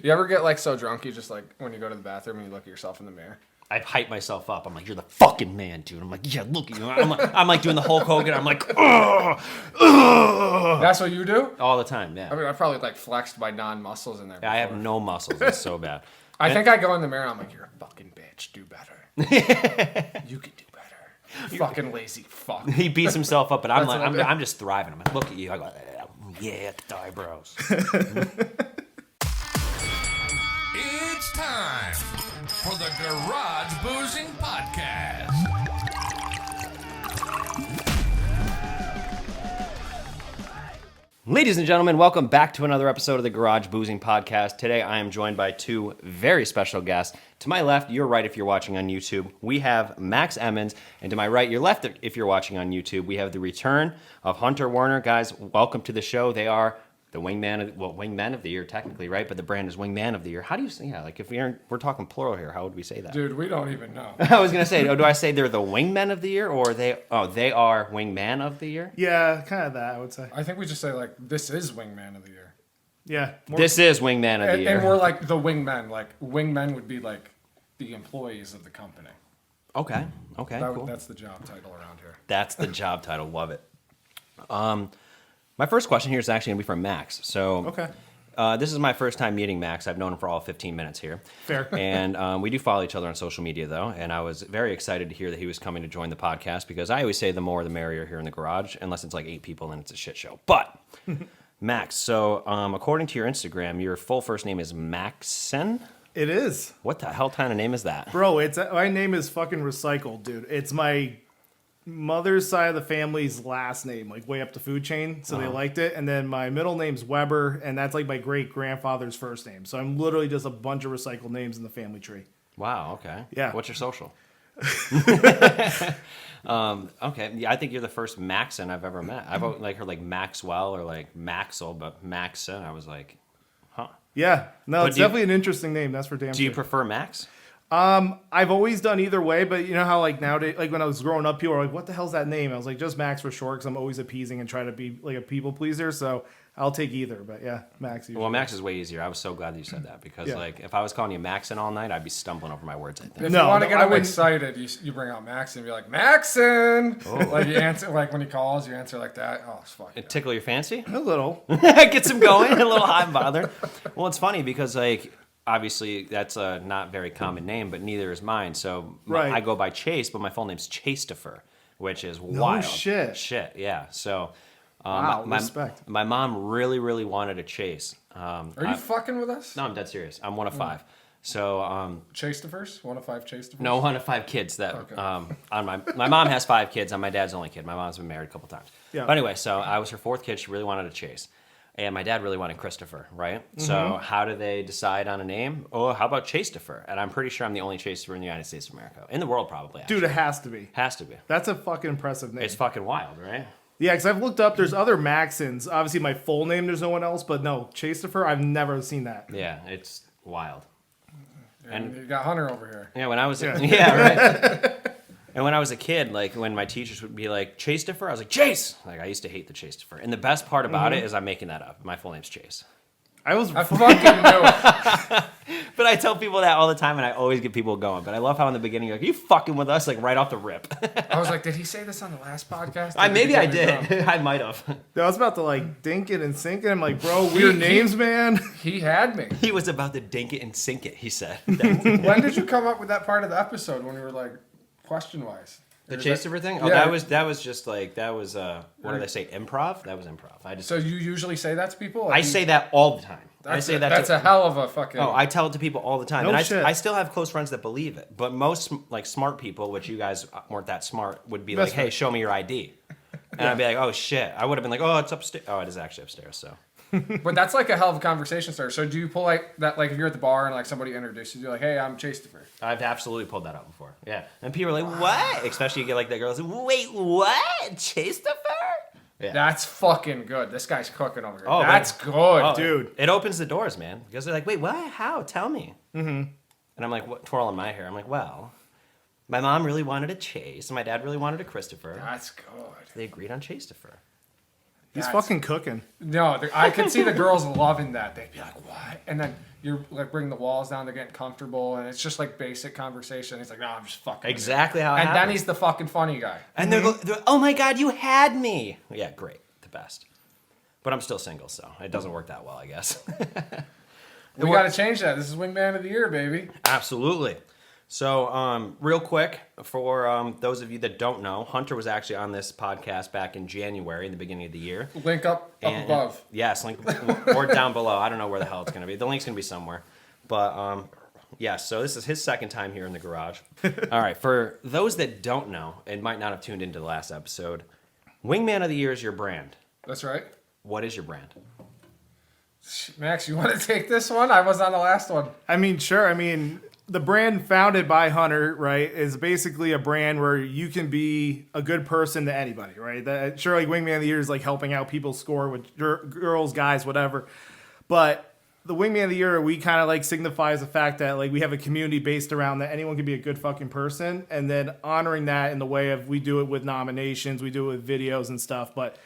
You ever get like so drunk you just like when you go to the bathroom and you look at yourself in the mirror? I hype myself up. I'm like, you're the fucking man, dude. I'm like, yeah, look at you. I'm like doing the Hulk Hogan. I'm like, ugh, ugh. That's what you do? All the time, yeah. I mean, I probably like flexed my non-muscles in there before. I have no muscles. It's so bad. I think I go in the mirror and I'm like, you're a fucking bitch. Do better. You can do better. You fucking lazy fuck. He beats himself up, but I'm just thriving. I'm like, look at you. I go, yeah, the eyebrows. It's time for the Garage Boozing Podcast. Ladies and gentlemen, welcome back to another episode of the Garage Boozing Podcast. Today I am joined by two very special guests. To my left, your right if you're watching on YouTube, we have Max Emmons. And to my right, your left if you're watching on YouTube, we have the return of Hunter Werner. Guys, welcome to the show. They are the Wingmen of the Year technically, right? But the brand is Wingman of the Year. How do you say, like if we're talking plural here, how would we say that? Dude, we don't even know. I was going to say, do I say they're the Wingmen of the Year or they are Wingman of the Year? Yeah, kind of that, I would say. I think we just say like, this is Wingman of the Year. Yeah. This is Wingman of the Year. And we're like the Wingmen. Like Wingmen would be like the employees of the company. Okay, cool. That's the job title around here. That's the job title. Love it. My first question here is actually going to be from Max. So, Okay. This is my first time meeting Max. I've known him for all 15 minutes here. Fair. And we do follow each other on social media, though. And I was very excited to hear that he was coming to join the podcast because I always say the more the merrier here in the garage. Unless it's like 8 people, then it's a shit show. But, Max, so according to your Instagram, your full first name is Maxon? It is. What the hell kind of name is that? Bro, my name is fucking recycled, dude. It's my mother's side of the family's last name, like way up the food chain, so they liked it. And then my middle name's Weber, and that's like my great-grandfather's first name. So I'm literally just a bunch of recycled names in the family tree. Wow, okay. Yeah. What's your social? Okay, yeah, I think you're the first Maxon I've ever met. I've like heard like Maxwell or like Maxwell, but Maxon, I was like, huh. Yeah. No, But it's definitely an interesting name, that's for damn Do you sure. prefer Max? I've always done either way, but you know how like nowadays, like when I was growing up, people were like, what the hell's that name? I was like, just Max for short, because I'm always appeasing and trying to be like a people pleaser, so I'll take either, but yeah, Max usually. Well, Max is way easier. I was so glad that you said that because like if I was calling you Maxon all night, I'd be stumbling over my words, I think. If you want to get him excited, you bring out Maxon and be like, Maxon! Like you answer, like when he calls, you answer like that. Oh, it's fucking. It tickle your fancy? A little. Gets him going, a little hot and bothered. Well, it's funny because like obviously that's a not very common name, but neither is mine. So I go by Chase, but my full name's Chastopher, which is wild. Shit. Shit, yeah. So Wow, respect. My mom really, really wanted a Chase. Are you fucking with us? No, I'm dead serious. I'm one of 5. So Chase the first? 1 of 5 Chase the first? no, 1 of 5 kids. That on my mom has 5 kids. I'm my dad's only kid. My mom's been married a couple times. Yeah. But anyway, so I was her 4th kid. She really wanted a Chase. And my dad really wanted Christopher, right? Mm-hmm. So how do they decide on a name? Oh, how about Chastopher? And I'm pretty sure I'm the only Chastopher in the United States of America. In the world, probably. Actually. Dude, it has to be. Has to be. That's a fucking impressive name. It's fucking wild, right? Yeah, because I've looked up, there's other Maxons. Obviously, my full name, there's no one else, but no, Chastopher, I've never seen that. Yeah, it's wild. And you got Hunter over here. Yeah, when I was... Yeah, right. And when I was a kid, like when my teachers would be like, Chastopher, I was like, Chase! Like, I used to hate the Chastopher. And the best part about it is I'm making that up. My full name's Chase. I fucking knew it. But I tell people that all the time, and I always get people going. But I love how in the beginning, you're like, are you fucking with us? Like, right off the rip. I was like, did he say this on the last podcast? Maybe I did. I might have. I was about to, like, dink it and sink it. I'm like, bro, weird names, man. He had me. He was about to dink it and sink it, he said. When did you come up with that part of the episode when we were like, question-wise? The Chastopher thing? Oh, yeah. that was just like, what do they say, improv? That was improv. So you usually say that to people? I say that all the time. That's a hell of a fucking... Oh, I tell it to people all the time. No and shit. I still have close friends that believe it. But most like smart people, which you guys weren't that smart, would be like, hey, show me your ID. And I'd be like, oh, shit. I would have been like, oh, it's upstairs. Oh, it is actually upstairs, so... But that's like a hell of a conversation starter. So do you pull like that, like if you're at the bar and like somebody introduces you, you're like, hey, I'm Chastopher. I've absolutely pulled that out before. Yeah. And people are like, what? Especially you get like that girl that's like, wait, what? Chastopher? Yeah. That's fucking good. This guy's cooking over here. Oh, that's good, dude. It opens the doors, man. Because they're like, wait, what? How? Tell me. Mm-hmm. And I'm like, what? Twirling my hair. I'm like, well, my mom really wanted a Chase, and my dad really wanted a Christopher. That's good. So they agreed on Chastopher. He's fucking cooking. No, I could see the girls loving that. They'd be like, what? And then you're like bringing the walls down, they're getting comfortable, and it's just like basic conversation. He's like, no, I'm just fucking. Exactly how it And then happened. he's the fucking funny guy. And they're, oh my God, you had me. Yeah, great. The best. But I'm still single, so it doesn't work that well, I guess. We got to change that. This is Wingman of the Year, baby. Absolutely. So, real quick, for those of you that don't know, Hunter was actually on this podcast back in January, in the beginning of the year. Link up above. Yes, link or down below. I don't know where the hell it's going to be. The link's going to be somewhere. But, yes, so this is his second time here in the garage. All right, for those that don't know and might not have tuned into the last episode, Wingman of the Year is your brand. That's right. What is your brand? Max, you want to take this one? I was on the last one. I mean, sure. I mean, the brand founded by Hunter, right, is basically a brand where you can be a good person to anybody, right? That sure, like Wingman of the Year is like helping out people score with girls, guys, whatever. But the Wingman of the Year, we kind of like signifies the fact that like we have a community based around that anyone can be a good fucking person, and then honoring that in the way of we do it with nominations, we do it with videos and stuff, but.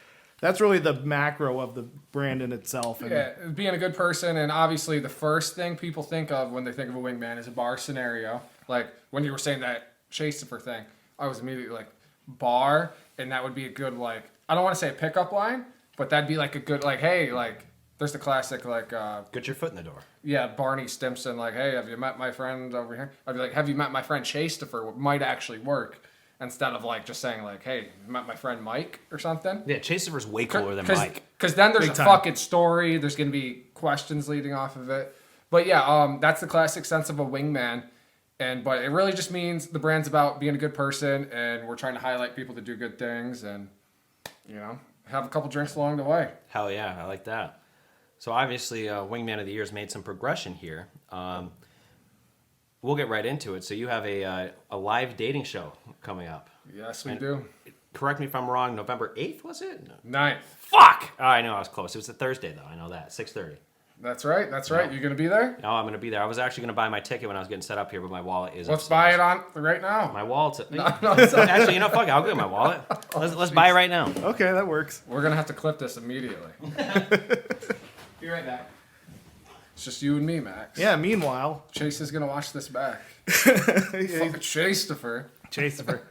That's really the macro of the brand in itself. And Yeah, being a good person, and obviously the first thing people think of when they think of a wingman is a bar scenario. Like when you were saying that Chastifer thing, I was immediately like bar, and that would be a good like I don't want to say a pickup line, but that'd be like a good like hey like there's the classic like Get your foot in the door. yeah Barney Stimson like hey have you met my friend over here? I'd be like have you met my friend Chastifer? Might actually work. Instead of like just saying like, "Hey, you met my friend Mike" or something. Yeah, Chastifer's way cooler than Mike. Because then there's Big a time. fucking story. There's gonna be questions leading off of it. But yeah, that's the classic sense of a wingman. But it really just means the brand's about being a good person, and we're trying to highlight people that do good things, and have a couple drinks along the way. Hell yeah, I like that. So obviously, Wingman of the Year has made some progression here. We'll get right into it. So you have a live dating show coming up. Yes, we do. Correct me if I'm wrong. November 8th, was it? No. 9th. Fuck! Oh, I know I was close. It was a Thursday, though. I know that. 6:30. That's right. That's right. You gonna be there? No, I'm going to be there. I was actually going to buy my ticket when I was getting set up here, but my wallet is Let's upstairs. buy it on right now. My wallet's... no, Actually, you know, fuck it. I'll get my wallet. Let's buy it right now. okay, that works. We're gonna have to clip this immediately. Be right back. It's just you and me, Max. Yeah. Meanwhile, Chase is gonna watch this back. Fucking Chastifer. Chastifer.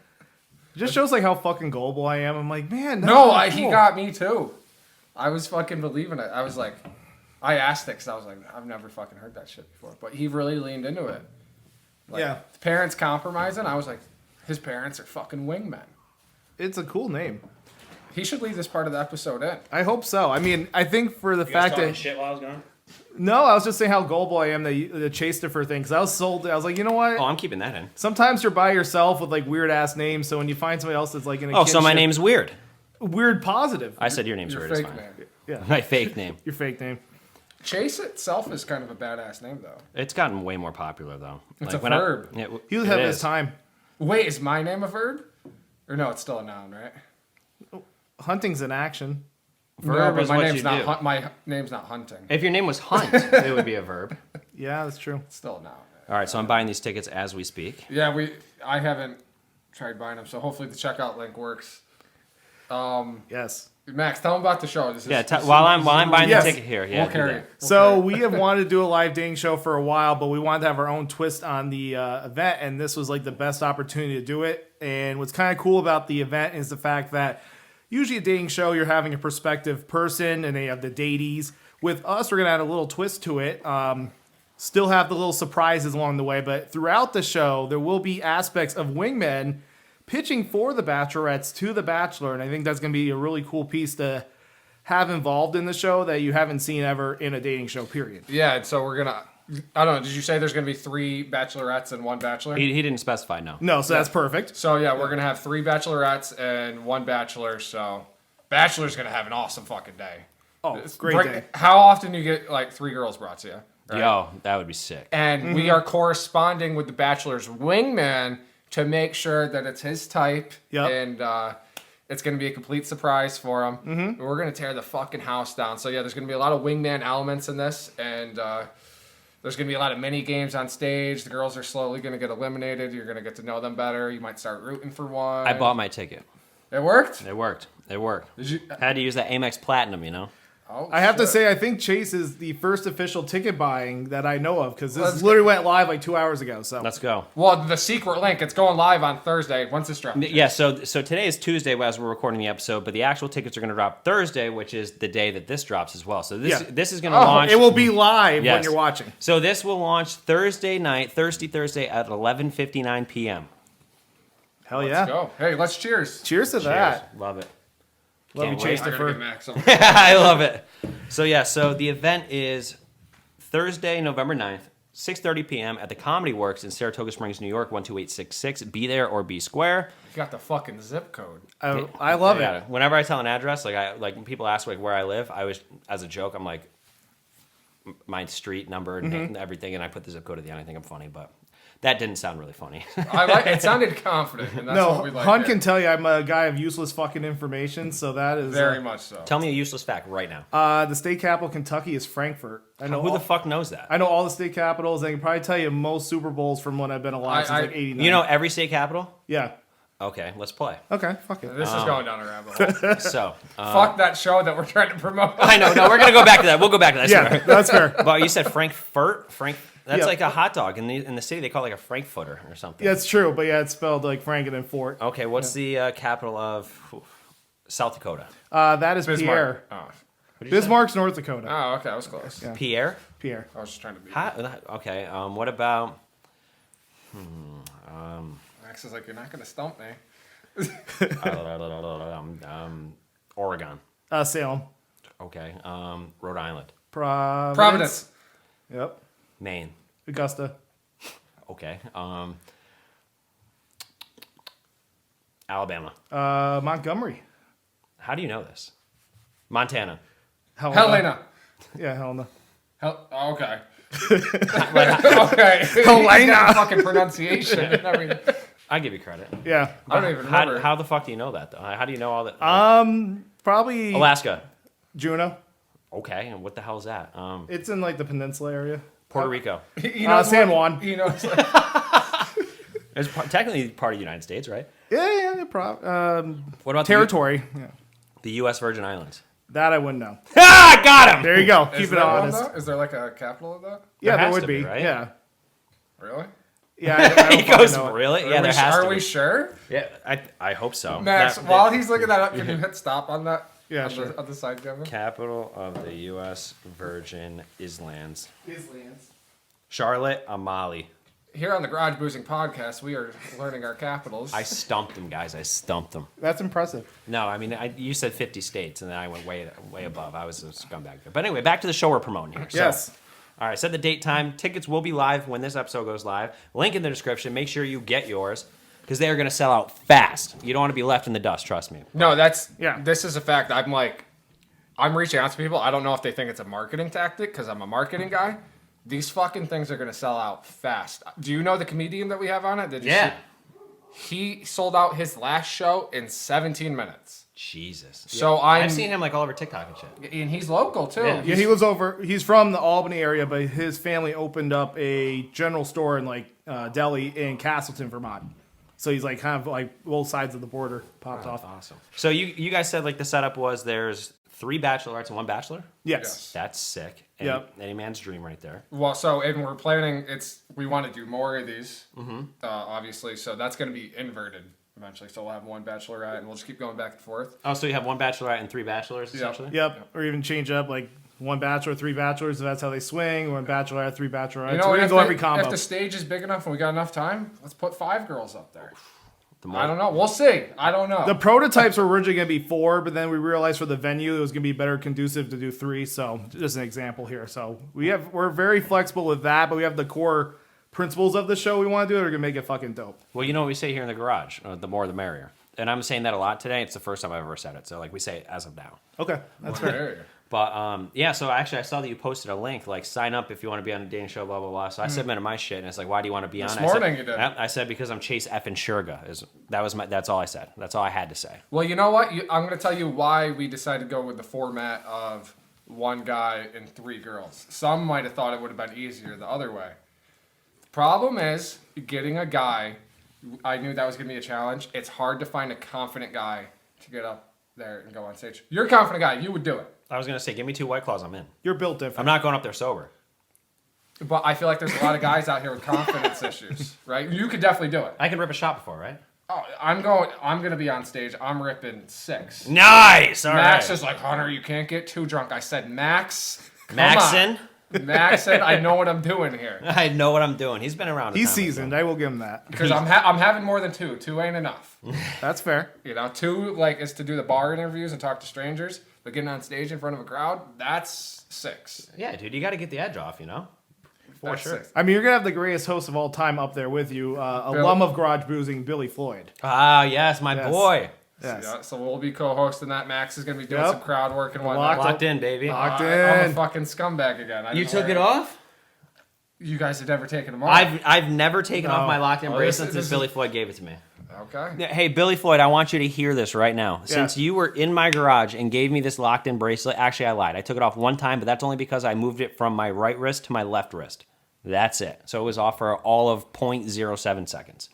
Just shows like how fucking gullible I am. I'm like, man. No, that's he cool. got me too. I was fucking believing it. I was like, I asked it because I was like, I've never fucking heard that shit before. But he really leaned into it. Like, Yeah. the parents compromising. I was like, his parents are fucking wingmen. It's a cool name. He should leave this part of the episode in. I hope so. I mean, I think for the fact that shit while I was gone? no, I was just saying how gullible I am the Chastifer thing because I was sold. I was like, you know what? Oh, I'm keeping that in. Sometimes you're by yourself with like weird ass names. So when you find somebody else that's like in a Oh, so my kinship- name's weird. weird positive. I said your name's Your weird. It's fake fine. name. Yeah, My fake name. your fake name. Chase itself is kind of a badass name, though. It's gotten way more popular, though. It's a when I- verb. He'll it have is. his time. Wait, is my name a verb? Or no, it's still a noun, right? Hunting's an action. Verb no, is but what my name's you not do. my name's not hunting. If your name was Hunt, it would be a verb. Yeah, that's true. It's still a noun. All right, so I'm buying these tickets as we speak. Yeah, I haven't tried buying them, so hopefully the checkout link works. Yes. Max, tell them about the show. This is, Yeah, this is- while I'm buying Yes. the ticket here. Yeah, We'll do carry that. it. So we have wanted to do a live dating show for a while, but we wanted to have our own twist on the event, and this was like the best opportunity to do it. And what's kind of cool about the event is the fact that usually a dating show, you're having a prospective person, and they have the datees. With us, we're gonna add a little twist to it. Still have the little surprises along the way, but throughout the show, there will be aspects of wingmen pitching for the bachelorettes to the bachelor, and I think that's gonna be a really cool piece to have involved in the show that you haven't seen ever in a dating show, period. Yeah, and so we're gonna. I don't know. Did you say there's gonna be 3 bachelorettes and 1 bachelor? He didn't specify, no. No, so that's perfect. So yeah, we're gonna have 3 bachelorettes and 1 bachelor. So bachelor's gonna have an awesome fucking day. Oh, it's a great day. How often do you get like 3 girls brought to you? Right? Yo, that would be sick. And we are corresponding with the bachelor's wingman to make sure that it's his type. Yep. And it's going to be a complete surprise for him. Mm-hmm. We're going to tear the fucking house down. So yeah, there's going to be a lot of wingman elements in this. And there's going to be a lot of mini games on stage. The girls are slowly going to get eliminated. You're going to get to know them better. You might start rooting for one. I bought my ticket. It worked? It worked. It worked. Did you? Had to use that Amex Platinum, you know? Oh, I have to shit. say, I think Chase is the first official ticket buying that I know of because this Let's literally went live like 2 hours ago. So Let's go. Well, the secret link, it's going live on Thursday once it's dropped. Yeah, so today is Tuesday as we're recording the episode, but the actual tickets are going to drop Thursday, which is the day that this drops as well. So this is going to launch. it will be live when Yes. you're watching. So this will launch Thursday night, Thursday at 11:59 p.m. Hell Let's yeah! go. Hey, let's cheers. Cheers to that. Cheers. Love it. Love you, Can't Chase I gotta get Defer. Max on. I love it. So the event is Thursday, November 9th, 6:30 p.m. at the Comedy Works in Saratoga Springs, New York, 12866. Be there or be square. You got the fucking zip code. I love Yeah. it. Whenever I tell an address, like when people ask like where I live, I was as a joke, I'm like my street number and everything, and I put the zip code at the end. I think I'm funny, but that didn't sound really funny. I like it. Sounded confident, and that's what we No, like. Hunt here. can tell you I'm a guy of useless fucking information, so that is Very much so. Tell me a useless fact right now. The state capital of Kentucky is Frankfurt. I know Who all, the fuck knows that? I know all the state capitals. I can probably tell you most Super Bowls from when I've been alive since like '89. You know every state capital? Yeah. Okay, let's play. Okay. Fuck it. This is going down a rabbit hole. So, Fuck that show that we're trying to promote. I know. No, we're gonna go back to that. We'll go back to that. Yeah, Sorry. that's fair. But you said Frankfurt. That's Yeah. like a hot dog in the city. They call it like a Frankfurter or something. Yeah, it's true, but yeah, it's spelled like Frank and then Fort. Okay, what's the capital of South Dakota? That is Pierre. Bismarck. Oh. What did you say? Bismarck's North Dakota. Oh, okay, I was close. Yeah. Pierre. Pierre. I was just trying to be. Okay. What about? Max is like, you're not gonna stump me. Oregon. Salem. Okay. Rhode Island. Providence. Yep. Maine. Augusta. Okay. Alabama. Montgomery. How do you know this? Montana. Helena. Yeah, Helena. Oh, okay. Okay. Helena. Fucking pronunciation and everything. I give you credit. Yeah. I don't even remember. How the fuck do you know that though? How do you know all that? Probably Alaska. Juneau. Okay, and what the hell is that? It's in like the peninsula area. Puerto Rico. He knows San what- Juan. He knows. Like, It's technically part of the United States, right? Yeah. What about Territory. Yeah. the U.S. Virgin Islands? That I wouldn't know. Ah, got him. There you go. is Keep it there one, honest. though? Is there like a capital of that? Yeah, There there has would to be. be, right? Yeah. Really? Yeah. I don't He fucking goes, know it. really? Yeah, there has Are to we be. sure? Yeah, I hope so. Max, That- while he's looking that up, can you hit stop on that? Yeah, on sure. On the side camera. Capital of the U.S. Virgin Islands. Charlotte, Amali. Here on the Garage Boozing Podcast, we are learning our capitals. I stumped them, guys. I stumped them. That's impressive. No, I mean, you said 50 states, and then I went way above. I was a scumbag there. But anyway, back to the show we're promoting here. So, Yes. All right, set the date, time. Tickets will be live when this episode goes live. Link in the description. Make sure you get yours because they are going to sell out fast. You don't want to be left in the dust, trust me. No, Yeah. This is a fact. I'm reaching out to people. I don't know if they think it's a marketing tactic because I'm a marketing guy. These fucking things are gonna sell out fast. Do you know the comedian that we have on it? Did you Yeah. see? He sold out his last show in 17 minutes. Jesus. So I've seen him like all over TikTok and shit. And he's local too. Yeah. Yeah, he's from the Albany area, but his family opened up a general store in like Delhi in Castleton, Vermont. So he's like kind of like both sides of the border popped off. Awesome. So you guys said like the setup was there's 3 bachelorettes and 1 bachelor? Yes. That's sick. Yep. Any man's dream right there. Well, and we're planning. We want to do more of these, obviously. So that's gonna be inverted eventually. So we'll have 1 bachelorette, and we'll just keep going back and forth. Oh, so you have 1 bachelorette and 3 bachelors, essentially? Yep. Or even change up like 1 bachelor, 3 bachelors. If that's how they swing. 1 bachelorette, 3 bachelorettes. You know, We're and gonna go every combo. if the stage is big enough and we got enough time, let's put 5 girls up there. The I don't know. We'll see. I don't know. The prototypes were originally going to be 4, but then we realized for the venue it was going to be better conducive to do 3. So just an example here. So we're very flexible with that, but we have the core principles of the show we want to do that are going to make it fucking dope. Well, you know what we say here in the garage? The more the merrier. And I'm saying that a lot today. It's the first time I've ever said it. So like we say it as of now. Okay, that's fair. There. But yeah, so actually I saw that you posted a link, like sign up if you want to be on a dating show, blah, blah, blah. So I submitted my shit and it's like, why do you want to be on it? This morning you did. I said, because I'm Chase effing Shurga. That's all I said. That's all I had to say. Well, you know what? I'm going to tell you why we decided to go with the format of 1 guy and 3 girls. Some might have thought it would have been easier the other way. The problem is getting a guy. I knew that was going to be a challenge. It's hard to find a confident guy to get up there and go on stage. You're a confident guy. You would do it. I was gonna say, give me 2 White Claws, I'm in. You're built different. I'm not going up there sober. But I feel like there's a lot of guys out here with confidence issues, right? You could definitely do it. I can rip a shot before, right? Oh, I'm gonna be on stage. I'm ripping 6. Nice. All Max right. is like, Hunter, you can't get too drunk. I said, Max. Maxon. Maxon, I know what I'm doing here. I know what I'm doing. He's been around. He's seasoned. I will give him that. Because I'm having more than 2. 2 ain't enough. That's fair. 2 like is to do the bar interviews and talk to strangers. But getting on stage in front of a crowd, that's 6. Yeah, dude, you got to get the edge off, For That's sure. 6. I mean, you're gonna have the greatest host of all time up there with you, alum of Garage Boozing, Billy Floyd. Ah, yes, my Yes. boy. Yes. Yeah, so we'll be co-hosting that. Max is gonna be doing Yep. some crowd work and whatnot. Locked in, baby. Locked I'm in. a fucking scumbag again. I You didn't took wear it off? You guys have never taken them off. I've never taken off my locked-in Oh, bracelet this since is- Billy Floyd gave it to me. Okay. Yeah, hey, Billy Floyd, I want you to hear this right now. Yeah. Since you were in my garage and gave me this locked-in bracelet, actually, I lied. I took it off one time, but that's only because I moved it from my right wrist to my left wrist. That's it. So it was off for all of 0.07 seconds.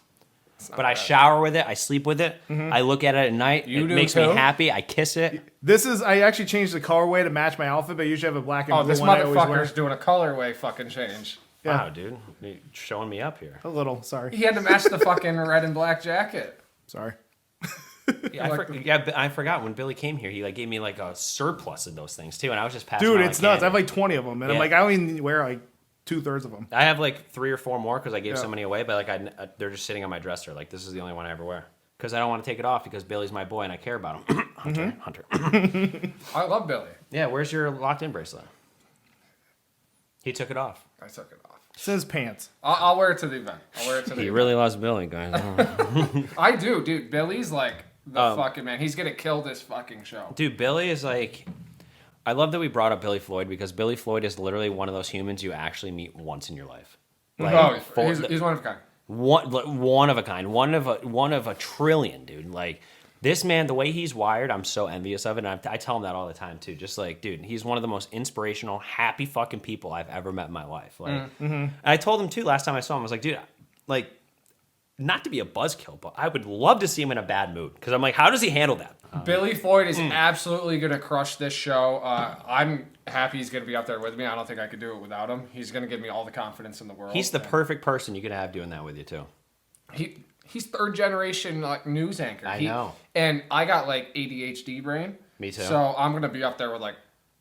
But I shower with it. I sleep with it. I look at it at night. You it do makes me too? happy. I kiss it. I actually changed the colorway to match my outfit, but I usually have a black and Oh, blue this one I always wear. motherfucker's doing a colorway fucking change. Yeah. Wow, dude. You're showing me up here. A little, sorry. He had to match the fucking red and black jacket. Sorry. Yeah, I forgot when Billy came here. He gave me a surplus of those things too, and I was just passing. Dude, around it's like nuts. I candy. have 20 of them, and Yeah. I'm like, I only wear 2/3 of them. I have 3 or 4 more because I gave Yeah. so many away, but they're just sitting on my dresser. This is the only one I ever wear because I don't want to take it off because Billy's my boy and I care about him. Hunter. I love Billy. Yeah, where's your locked-in bracelet? He took it off. I took it off. It's in his pants. I'll wear it to the event. I'll wear it to the He event. really loves Billy, guys. I do, dude. Billy's like the Oh. fucking man. He's gonna kill this fucking show. Dude, Billy is I love that we brought up Billy Floyd because Billy Floyd is literally one of those humans you actually meet once in your life. Oh, for- he's one of a kind. One of a kind, one of a trillion, dude. This man, the way he's wired, I'm so envious of it. And I tell him that all the time too. Just dude, he's one of the most inspirational, happy fucking people I've ever met in my life. And I told him too last time I saw him. I was like, dude, not to be a buzzkill, but I would love to see him in a bad mood because I'm like, how does he handle that? Billy Floyd is absolutely gonna crush this show. I'm happy he's gonna be up there with me. I don't think I could do it without him. He's gonna give me all the confidence in the world. He's the perfect person you could have doing that with you too. He's 3rd generation news anchor. I know. And I got ADHD brain. Me too. So I'm gonna be up there with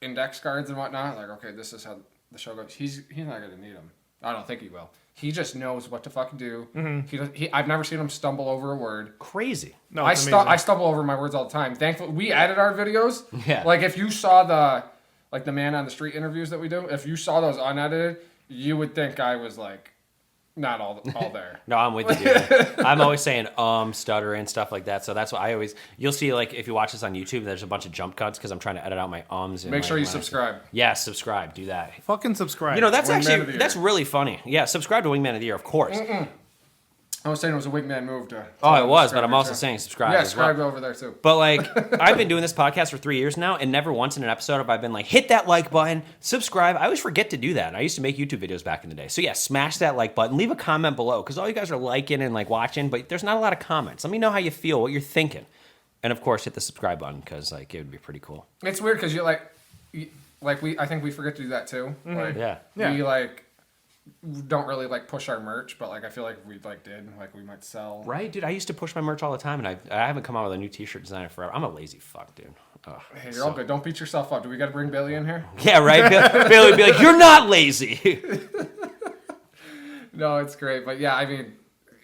index cards and whatnot. Okay, this is how the show goes. He's not gonna need them. I don't think he will. He just knows what to fucking do. I've never seen him stumble over a word. Crazy. No, I it's amazing. I stumble over my words all the time. Thankfully, we edit our videos. Yeah. If you saw the man on the street interviews that we do, if you saw those unedited, you would think I was not all there. No, I'm with you, dude. I'm always saying stutter and stuff like that. So that's what you'll see if you watch this on YouTube, there's a bunch of jump cuts because I'm trying to edit out my ums. And Make sure you when I- subscribe. Yeah, subscribe. Do that. Fucking subscribe. That's Wingman of actually the Year. that's really funny. Yeah, subscribe to Wingman of the Year, of course. I was saying it was a Wingman move to. Oh, it was, but subscribe I'm also too. saying subscribe. Yeah, as well. subscribe over there too. But I've been doing this podcast for 3 years now, and never once in an episode have I been hit that like button, subscribe. I always forget to do that. And I used to make YouTube videos back in the day. So yeah, smash that like button, leave a comment below, because all you guys are liking and watching, but there's not a lot of comments. Let me know how you feel, what you're thinking, and of course hit the subscribe button because it would be pretty cool. It's weird because I think we forget to do that too. Yeah. We don't really push our merch, but I feel like if we did, we might sell. Right, dude. I used to push my merch all the time, and I haven't come out with a new T-shirt design in forever. I'm a lazy fuck, dude. Ugh, Hey, you're all good. Don't beat yourself up. Do we got to bring Billy in here? Yeah, right. Billy would be like, "You're not lazy." No, it's great, but yeah, I mean,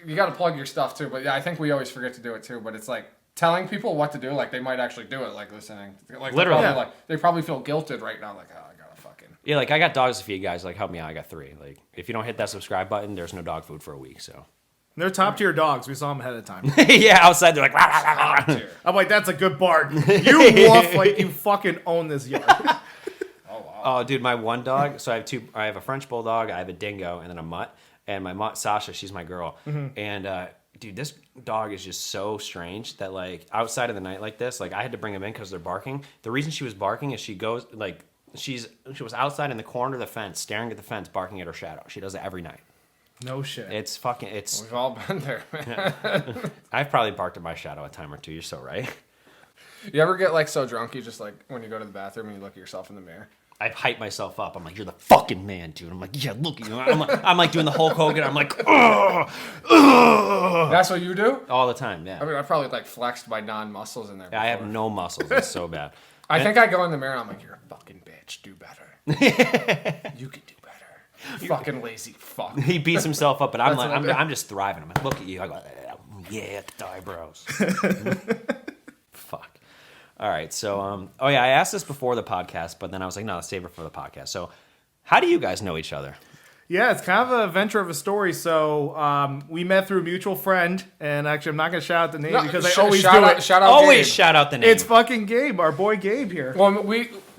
you got to plug your stuff too. But yeah, I think we always forget to do it too. But it's telling people what to do, they might actually do it, listening. Literally. they probably feel guilted right now. Oh, I gotta fucking. Yeah, I got dogs to feed, guys. Help me out. I got 3. If you don't hit that subscribe button, there's no dog food for a week. So. They're top tier dogs. We saw them ahead of time. Yeah, outside they're like. "Rah, rah, rah, rah." Here. I'm like, that's a good bark. You woof like you fucking own this yard. Oh, dude, my one dog. So I have 2. I have a French bulldog. I have a dingo, and then a mutt. And my mutt, Sasha, she's my girl. And dude, this dog is just so strange that outside of the night like this, I had to bring him in because they're barking. The reason she was barking is she goes she was outside in the corner of the fence, staring at the fence, barking at her shadow. She does it every night. No shit. It's We've all been there, man. I've probably barked at my shadow a time or two. You're so right. You ever get like so drunk you just like when you go to the bathroom and you look at yourself in the mirror? I hype myself up. I'm like, you're the fucking man, dude. I'm like, yeah, look at you. I'm like doing the Hulk Hogan. I'm like, ugh, ugh. That's what you do? All the time, yeah. I mean, I probably like flexed my non-muscles in there. I have before. no muscles. It's so bad. I think I go in the mirror and I'm like, you're a fucking bitch. Do better. You can do better. You fucking lazy fuck. He beats himself up, but I'm That's like, what I do. I'm just thriving. I'm like, look at you. I go, yeah, the eyebrows. Fuck. All right, so I asked this before the podcast, but then I was like, no, let's save it for the podcast. So, how do you guys know each other? Yeah, it's kind of a venture of a story. So we met through a mutual friend, and actually, I'm not going to shout out the name because I always do it. Shout out Always Gabe. shout out the name. It's fucking Gabe, our boy Gabe here. Well,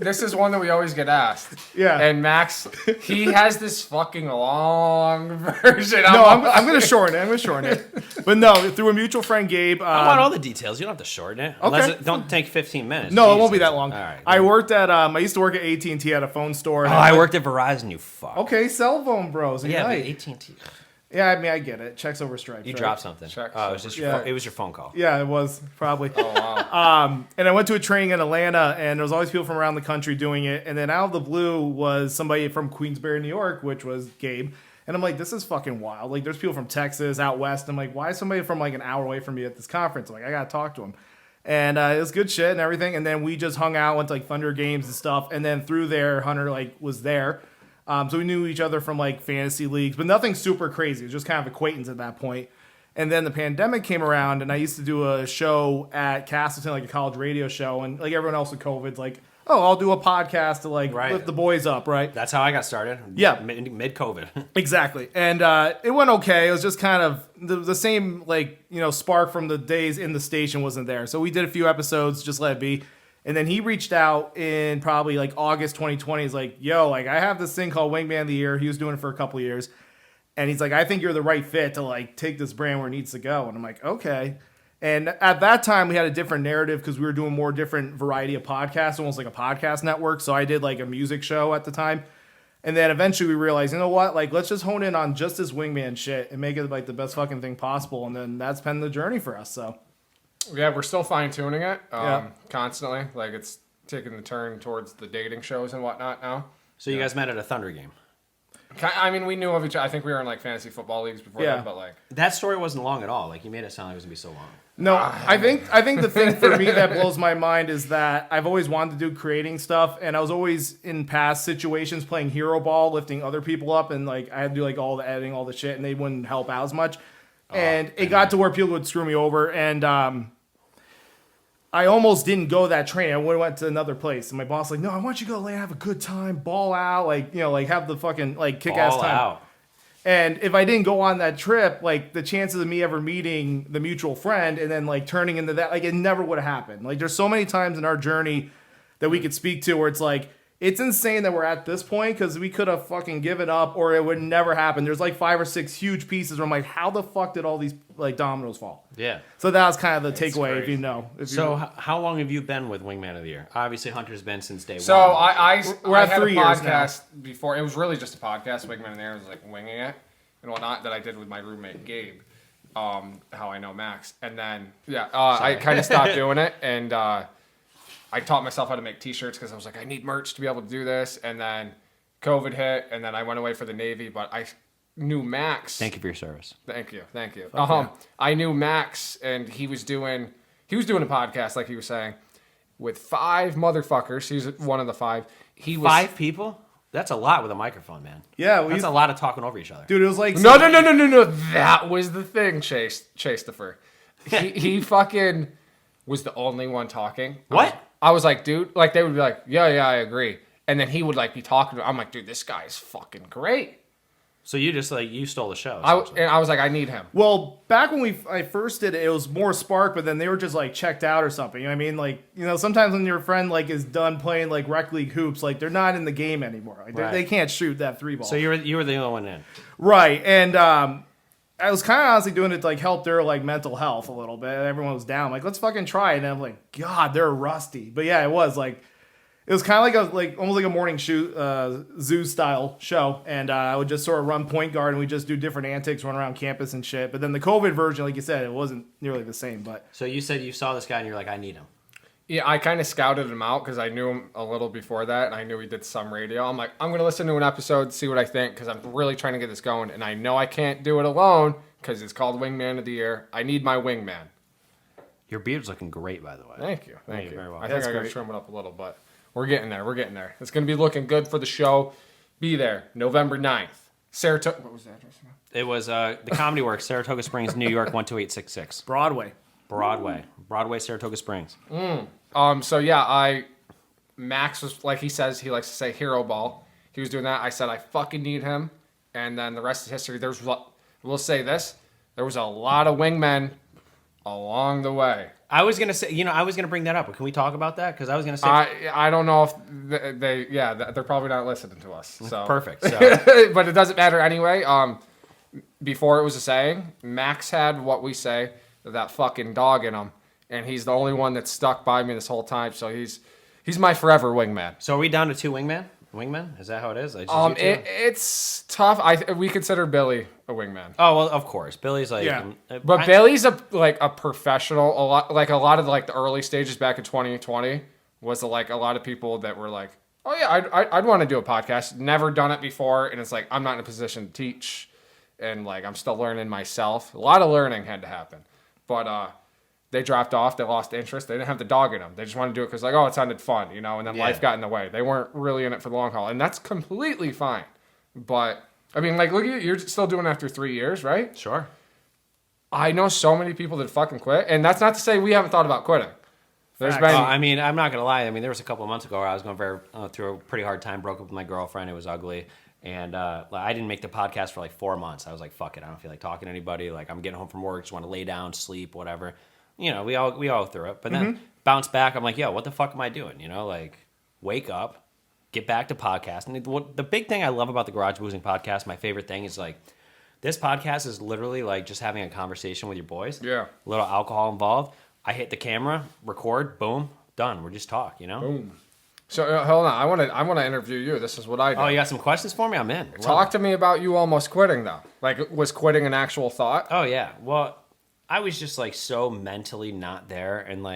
this is one that we always get asked. Yeah. And Max, he has this fucking long version. No, I'm going to shorten it. But no, through a mutual friend, Gabe. I want all the details. You don't have to shorten it. Unless it don't take 15 minutes. No, it won't Jesus. be that long. All right. I worked at. I used to work at AT&T at a phone store. And I worked at Verizon, you fuck. Okay, cell phone bros. Yeah, but Unite. AT&T. Yeah, I mean, I get it. Checks over stripes. You right? dropped something. Check, Oh, it was just yeah. it was your phone call. Yeah, it was probably. Oh, wow. And I went to a training in Atlanta, and there was always people from around the country doing it. And then out of the blue was somebody from Queensbury, New York, which was Gabe. And I'm like, this is fucking wild. Like, there's people from Texas, out west. I'm like, why is somebody from like an hour away from me at this conference? I'm like, I gotta talk to him. And it was good shit and everything. And then we just hung out, went to like Thunder games and stuff. And then through there, Hunter like was there. So we knew each other from like fantasy leagues, but nothing super crazy. It was just kind of acquaintance at that point. And then the pandemic came around, and I used to do a show at Castleton, like a college radio show. And like everyone else with COVID's like, oh, I'll do a podcast to like lift the boys up, right? That's how I got started. Yeah. Mid COVID. Exactly. And it went okay. It was just kind of the same, like, you know, spark from the days in the station wasn't there. So we did a few episodes, just let it be. And then he reached out in probably like August 2020. He's like, yo, like I have this thing called Wingman of the Year. He was doing it for a couple of years. And he's like, I think you're the right fit to like take this brand where it needs to go. And I'm like, okay. And at that time we had a different narrative because we were doing more different variety of podcasts, almost like a podcast network. So I did like a music show at the time. And then eventually we realized, you know what? Like, let's just hone in on just this Wingman shit and make it like the best fucking thing possible. And then that's been the journey for us. So Yeah, we're still fine-tuning it Yeah. constantly. Like, it's taking the turn towards the dating shows and whatnot now. So you guys met at a Thunder game. I mean, we knew of each other. I think we were in, like, fantasy football leagues before Yeah. that, but, like... That story wasn't long at all. Like you made it sound like it was gonna be so long. no, I think the thing for me that blows my mind is that I've always wanted to do creating stuff, and I was always in past situations playing hero ball, lifting other people up, and like I had to do like all the editing, all the shit, and they wouldn't help out as much. And it got to where people would screw me over, and I almost didn't go that training. I would have went to another place, and my boss was like, no, I want you to go like have a good time, ball out, like, you know, like have the fucking like kick ass All time. out. And if I didn't go on that trip, like the chances of me ever meeting the mutual friend and then like turning into that, like it never would have happened. Like there's so many times in our journey that we could speak to where it's like, it's insane that we're at this point because we could have fucking given up or it would never happen. There's like 5 or 6 huge pieces where I'm like, how the fuck did all these like dominoes fall? Yeah. So that was kind of the takeaway, if crazy. you know. So how long have you been with Wingman of the Year? Obviously Hunter's been since day So one. We're I at had 3 a years podcast before. It was really just a podcast. Wingman of the Year was like winging it and whatnot that I did with my roommate Gabe. How I know Max, and then I kind of stopped doing it, and I taught myself how to make T-shirts because I was like, I need merch to be able to do this, and then COVID hit, and then I went away for the Navy, but I knew Max. Thank you for your service. Thank you. I knew Max, and he was doing a podcast, like he was saying, with 5 motherfuckers. He's one of the 5. He was 5 people? That's a lot with a microphone, man. Yeah, That's a lot of talking over each other. dude, it was like No. That was the thing, Chase-topher. He fucking was the only one talking. What? I was like, dude, like they would be like, yeah, I agree. And then he would like be talking to I'm like, dude, this guy is fucking great. So you just like you stole the show. I essentially. was like, I need him. Well, back when I first did it, it was more Spark, but then they were just like checked out or something. You know what I mean? Like, you know, sometimes when your friend like is done playing like rec league hoops, like they're not in the game anymore. Like Right. they can't shoot that 3 ball. So you were the only one in. Right. And I was kind of honestly doing it to like help their like mental health a little bit. Everyone was down. Like, let's fucking try it. And I'm like, God, they're rusty. But yeah, it was like, it was kind of like almost like a morning zoo style show. And I would just sort of run point guard and we just do different antics, run around campus and shit. But then the COVID version, like you said, it wasn't nearly the same. But So you said you saw this guy and you're like, I need him. Yeah, I kind of scouted him out because I knew him a little before that, and I knew he did some radio. I'm like, I'm going to listen to an episode, see what I think, because I'm really trying to get this going, and I know I can't do it alone because it's called Wingman of the Year. I need my wingman. Your beard's looking great, by the way. Thank you. Thank you. Very well. I think That's I got to great. trim it up a little, but we're getting there. We're getting there. It's going to be looking good for the show. Be there, November 9th. Saratoga. What was the address again? It was the Comedy Works, Saratoga Springs, New York, 12866. Broadway. Broadway, Saratoga Springs. So yeah, Max was, like he says, he likes to say hero ball. He was doing that. I said, I fucking need him. And then the rest is history. We'll say this. There was a lot of wingmen along the way. I was gonna say, I was gonna bring that up, but can we talk about that? Because I was gonna say, I don't know if they're probably not listening to us. So perfect. So. But it doesn't matter anyway. Before it was a saying, Max had what we say, that fucking dog in him, and he's the only one that's stuck by me this whole time. So he's my forever wingman. So are we down to 2 wingmen? Wingmen? Is that how it is? It's tough. We consider Billy a wingman. Oh well, of course. Billy's like, Yeah. But Billy's a professional. A lot of the early stages back in 2020 was a lot of people that were like, oh yeah, I'd want to do a podcast. Never done it before, and it's like I'm not in a position to teach, and I'm still learning myself. A lot of learning had to happen, but they dropped off. They lost interest. They didn't have the dog in them. They just wanted to do it because it sounded fun, And then life got in the way. They weren't really in it for the long haul, and that's completely fine. But I mean, look at you. You're still doing it after 3 years, right? sure. I know so many people that fucking quit, and that's not to say we haven't thought about quitting. There's Facts. been, I mean, I'm not gonna lie. I mean, there was a couple of months ago where I was going through a pretty hard time. Broke up with my girlfriend. It was ugly, and I didn't make the podcast for 4 months. I was like, "Fuck it, I don't feel like talking to anybody. I'm getting home from work, just want to lay down, sleep, whatever." We all go through it. But then bounce back. I'm like, "Yo, what the fuck am I doing?" Wake up, get back to podcasting. The big thing I love about the Garage Boozing podcast, my favorite thing is this podcast is literally just having a conversation with your boys. Yeah. A little alcohol involved. I hit the camera, record, boom, done. We're just talk, boom. So hold on, I want to interview you. This is what I do. Oh, you got some questions for me? I'm in. Talk to me about you almost quitting though. Was quitting an actual thought? Oh yeah. Well, I was just so mentally not there, and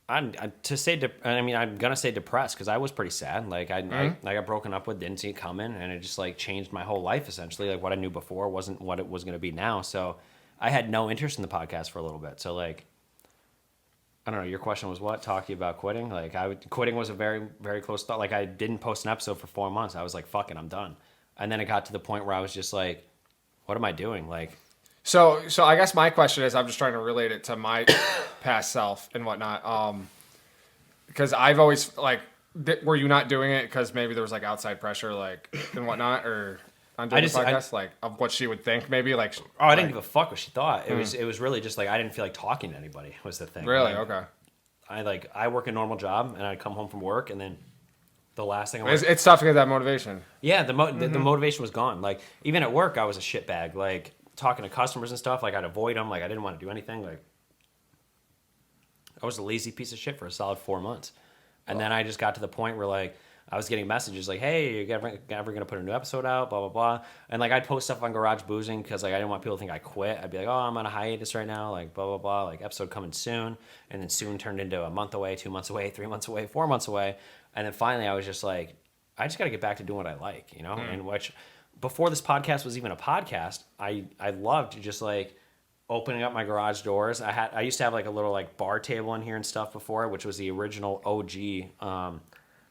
I'm gonna say depressed because I was pretty sad. I got broken up with, didn't see it coming, and it just changed my whole life essentially. What I knew before wasn't what it was gonna be now. So I had no interest in the podcast for a little bit. So I don't know. Your question was what? Talk to you about quitting. Quitting was a very, very close thought. I didn't post an episode for 4 months. I was like, fuck it, I'm done. And then it got to the point where I was just like, what am I doing? So I guess my question is, I'm just trying to relate it to my past self and whatnot. Because I've always were you not doing it because maybe there was outside pressure and whatnot, or on doing the podcast of what she would think maybe I didn't give a fuck what she thought. It was really just I didn't feel like talking to anybody was the thing. Really? Okay. I work a normal job and I'd come home from work and then the last thing it's tough to get that motivation. Yeah, the motivation was gone. Even at work I was a shitbag. Talking to customers and stuff, I'd avoid them. I didn't want to do anything. I was a lazy piece of shit for a solid 4 months. And then I just got to the point where I was getting messages hey, you're ever going to put a new episode out, blah, blah, blah. And I'd post stuff on Garage Boozing because I didn't want people to think I quit. I'd be like, oh, I'm on a hiatus right now, blah, blah, blah, episode coming soon. And then soon turned into a month away, 2 months away, 3 months away, 4 months away. And then finally I was just I just got to get back to doing what I like, and which before this podcast was even a podcast, I loved just opening up my garage doors. I used to have a little bar table in here and stuff before, which was the original OG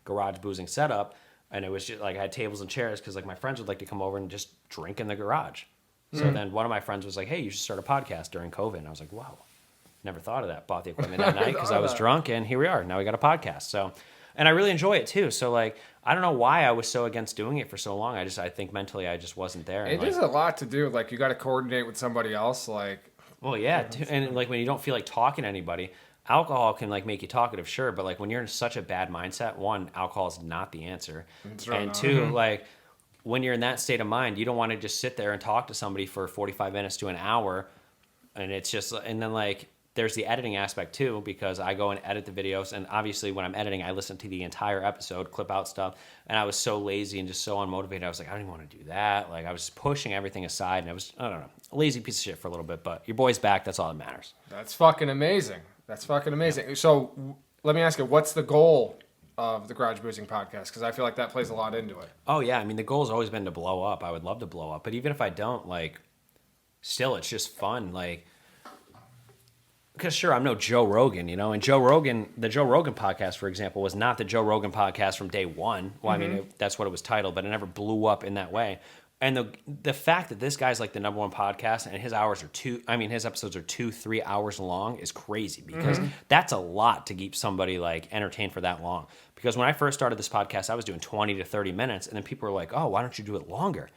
Garage Boozing setup, and it was just I had tables and chairs because my friends would like to come over and just drink in the garage. So then one of my friends was like, hey, you should start a podcast during COVID, and I was like, wow, never thought of that. Bought the equipment that night because I was drunk, and here we are. Now we got a podcast. So, and I really enjoy it too. So I don't know why I was so against doing it for so long. I think mentally I just wasn't there. It is a lot to do. You got to coordinate with somebody else. Well, yeah, and when you don't feel like talking to anybody, alcohol can make you talkative, sure, but when you're in such a bad mindset, one, alcohol is not the answer, and two, when you're in that state of mind, you don't want to just sit there and talk to somebody for 45 minutes to an hour, and it's just, and then there's the editing aspect too, because I go and edit the videos, and obviously when I'm editing, I listen to the entire episode, clip out stuff, and I was so lazy and just so unmotivated. I was like, I don't even want to do that. I was pushing everything aside, and I don't know, a lazy piece of shit for a little bit, but your boy's back. That's all that matters. That's fucking amazing. That's fucking amazing. So let me ask you, what's the goal of the Garage Boozing podcast? Because I feel like that plays a lot into it. Oh yeah, I mean the goal's always been to blow up. I would love to blow up, but even if I don't, like, still it's just fun. Like, because sure, I'm no Joe Rogan, you know, and the Joe Rogan podcast, for example, was not the Joe Rogan podcast from day one. Well, I mean that's what it was titled, but it never blew up in that way. And the fact that this guy's like the #1 podcast and his episodes are 2-3 hours long is crazy, because that's a lot to keep somebody like entertained for that long. Because when I first started this podcast, I was doing 20 to 30 minutes, and then people were like, "Oh, why don't you do it longer?"